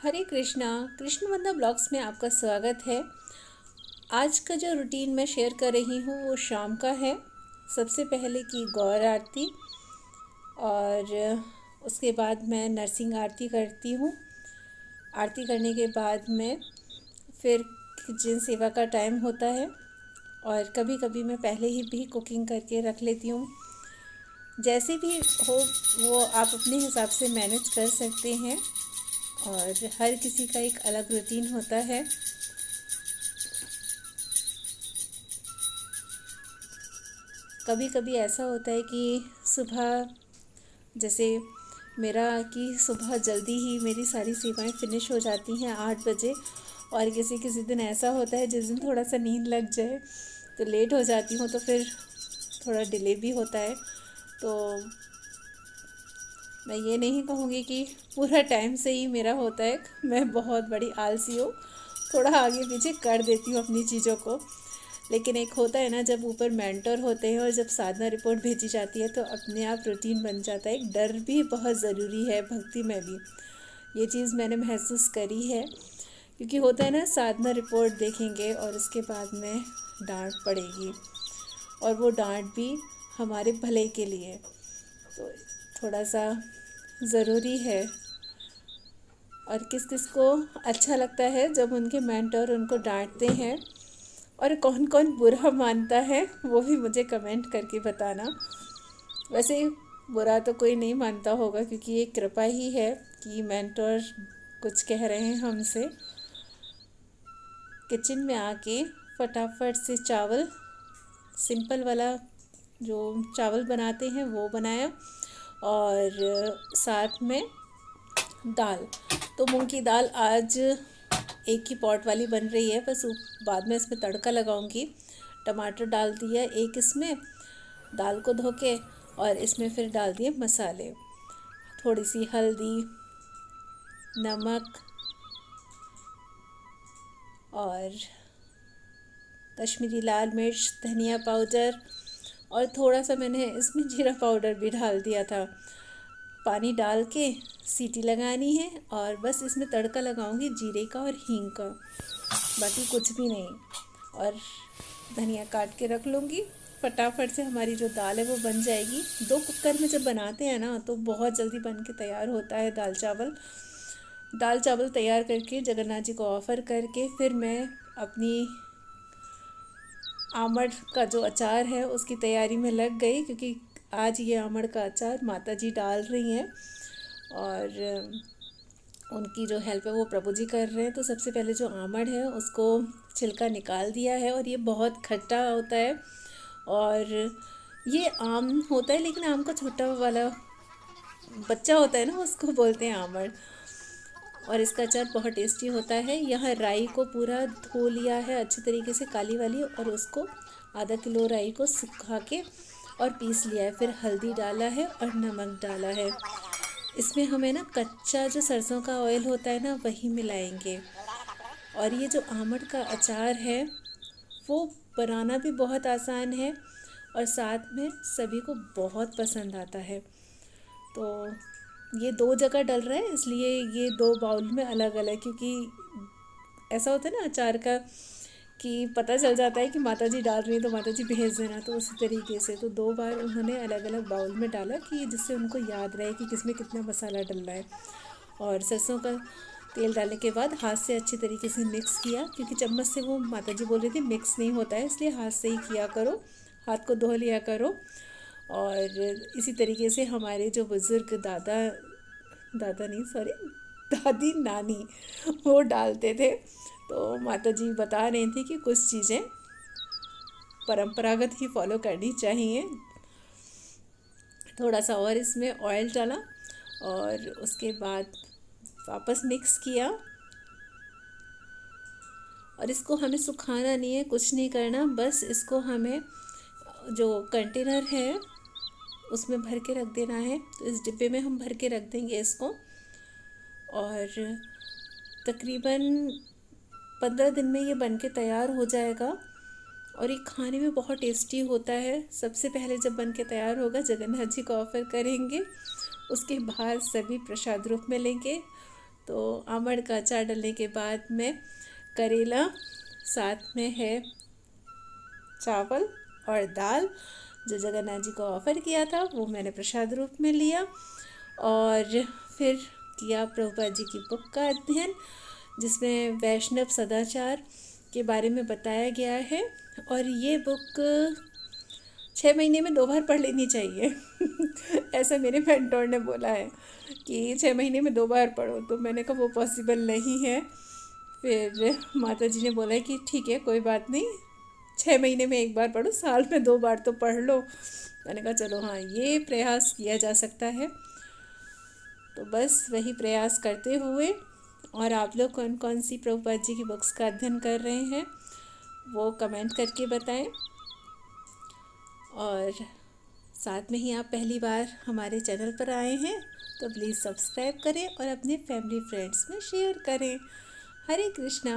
हरे कृष्णा। कृष्ण वंदना blogs में आपका स्वागत है। आज का जो रूटीन मैं शेयर कर रही हूँ वो शाम का है। सबसे पहले की गौर आरती और उसके बाद मैं नरसिंह आरती करती हूँ। आरती करने के बाद में फिर किचन सेवा का टाइम होता है और कभी कभी मैं पहले ही भी कुकिंग करके रख लेती हूँ। जैसे भी हो वो आप अपने हिसाब से मैनेज कर सकते हैं और हर किसी का एक अलग रूटीन होता है। कभी कभी ऐसा होता है कि सुबह जैसे मेरा कि सुबह जल्दी ही मेरी सारी सेवाएं फिनिश हो जाती हैं 8 बजे, और किसी किसी दिन ऐसा होता है जिस दिन थोड़ा सा नींद लग जाए तो लेट हो जाती हूँ, तो फिर थोड़ा डिले भी होता है। तो मैं ये नहीं कहूँगी कि पूरा टाइम से ही मेरा होता है। मैं बहुत बड़ी आलसी हूँ, थोड़ा आगे पीछे कर देती हूँ अपनी चीज़ों को। लेकिन एक होता है ना, जब ऊपर मेंटर होते हैं और जब साधना रिपोर्ट भेजी जाती है तो अपने आप रूटीन बन जाता है। एक डर भी बहुत ज़रूरी है भक्ति में भी, ये चीज़ मैंने महसूस करी है। क्योंकि होता है ना, साधना रिपोर्ट देखेंगे और उसके बाद में डांट पड़ेगी, और वो डांट भी हमारे भले के लिए, तो थोड़ा सा ज़रूरी है। और किस किस को अच्छा लगता है जब उनके मेंटर उनको डांटते हैं, और कौन कौन बुरा मानता है वो भी मुझे कमेंट करके बताना। वैसे बुरा तो कोई नहीं मानता होगा, क्योंकि ये कृपा ही है कि मेंटर कुछ कह रहे हैं हमसे। किचन में आके फटाफट से चावल, सिंपल वाला जो चावल बनाते हैं वो बनाया, और साथ में दाल। तो मूंग की दाल आज एक ही पॉट वाली बन रही है, बस बाद में इसमें तड़का लगाऊंगी। टमाटर डाल दिया एक इसमें, दाल को धो के, और इसमें फिर डाल दिए मसाले, थोड़ी सी हल्दी, नमक और कश्मीरी लाल मिर्च, धनिया पाउडर, और थोड़ा सा मैंने इसमें जीरा पाउडर भी डाल दिया था। पानी डाल के सीटी लगानी है और बस इसमें तड़का लगाऊंगी जीरे का और हींग का, बाकी कुछ भी नहीं। और धनिया काट के रख लूँगी। फटाफट से हमारी जो दाल है वो बन जाएगी। 2 कुकर में जब बनाते हैं ना तो बहुत जल्दी बन के तैयार होता है दाल चावल। दाल चावल तैयार करके जगन्नाथ जी को ऑफ़र करके फिर मैं अपनी आमड़ का जो अचार है उसकी तैयारी में लग गई, क्योंकि आज ये आमड़ का अचार माता जी डाल रही हैं और उनकी जो हेल्प है वो प्रभु जी कर रहे हैं। तो सबसे पहले जो आमड़ है उसको छिलका निकाल दिया है, और ये बहुत खट्टा होता है। और ये आम होता है, लेकिन आम का छोटा वाला बच्चा होता है ना, उसको बोलते हैं आमड़। और इसका अचार बहुत टेस्टी होता है। यहाँ राई को पूरा धो लिया है अच्छी तरीके से, काली वाली, और उसको आधा किलो राई को सुखा के और पीस लिया है। फिर हल्दी डाला है और नमक डाला है। इसमें हमें ना कच्चा जो सरसों का ऑयल होता है ना वही मिलाएंगे। और ये जो आमड़ का अचार है वो बनाना भी बहुत आसान है, और साथ में सभी को बहुत पसंद आता है। तो ये 2 जगह डल रहा है, इसलिए ये 2 बाउल में अलग अलग, क्योंकि ऐसा होता है ना अचार का कि पता चल जाता है कि माता जी डाल रही है तो माता जी भेज देना, तो उसी तरीके से तो 2 बार उन्होंने अलग अलग बाउल में डाला कि जिससे उनको याद रहे कि किसमें कितना मसाला डल रहा है। और सरसों का तेल डालने के बाद हाथ से अच्छी तरीके से मिक्स किया, क्योंकि चम्मच से वो माता जी बोल रही थी मिक्स नहीं होता है, इसलिए हाथ से ही किया करो, हाथ को धो लिया करो। और इसी तरीके से हमारे जो बुज़ुर्ग दादा दादा नहीं सॉरी दादी नानी वो डालते थे। तो माता जी बता रही थी कि कुछ चीज़ें परंपरागत ही फॉलो करनी चाहिए। थोड़ा सा और इसमें ऑयल डाला और उसके बाद वापस मिक्स किया। और इसको हमें सुखाना नहीं है, कुछ नहीं करना, बस इसको हमें जो कंटेनर है उसमें भर के रख देना है। तो इस डिब्बे में हम भर के रख देंगे इसको, और तकरीबन 15 दिन में ये बन के तैयार हो जाएगा। और ये खाने में बहुत टेस्टी होता है। सबसे पहले जब बन के तैयार होगा जगन्नाथ जी को ऑफ़र करेंगे, उसके बाद सभी प्रसाद रूप में लेंगे। तो आमड़ का अचार डालने के बाद में करेला, साथ में है चावल और दाल जो जगन्नाथ जी को ऑफ़र किया था, वो मैंने प्रसाद रूप में लिया। और फिर किया प्रभुपाद जी की बुक का अध्ययन, जिसमें वैष्णव सदाचार के बारे में बताया गया है। और ये बुक 6 महीने में 2 बार पढ़ लेनी चाहिए ऐसा मेरे मेंटोर ने बोला है कि 6 महीने में 2 बार पढ़ो, तो मैंने कहा वो पॉसिबल नहीं है। फिर माता जी ने बोला कि ठीक है, कोई बात नहीं, 6 महीने में 1 बार पढ़ो, साल में 2 बार तो पढ़ लो। मैंने कहा चलो हाँ, ये प्रयास किया जा सकता है। तो बस वही प्रयास करते हुए, और आप लोग कौन कौन सी प्रभुपाद जी की बुक्स का अध्ययन कर रहे हैं वो कमेंट करके बताएं। और साथ में ही आप पहली बार हमारे चैनल पर आए हैं तो प्लीज़ सब्सक्राइब करें और अपने फैमिली फ्रेंड्स में शेयर करें। हरे कृष्णा।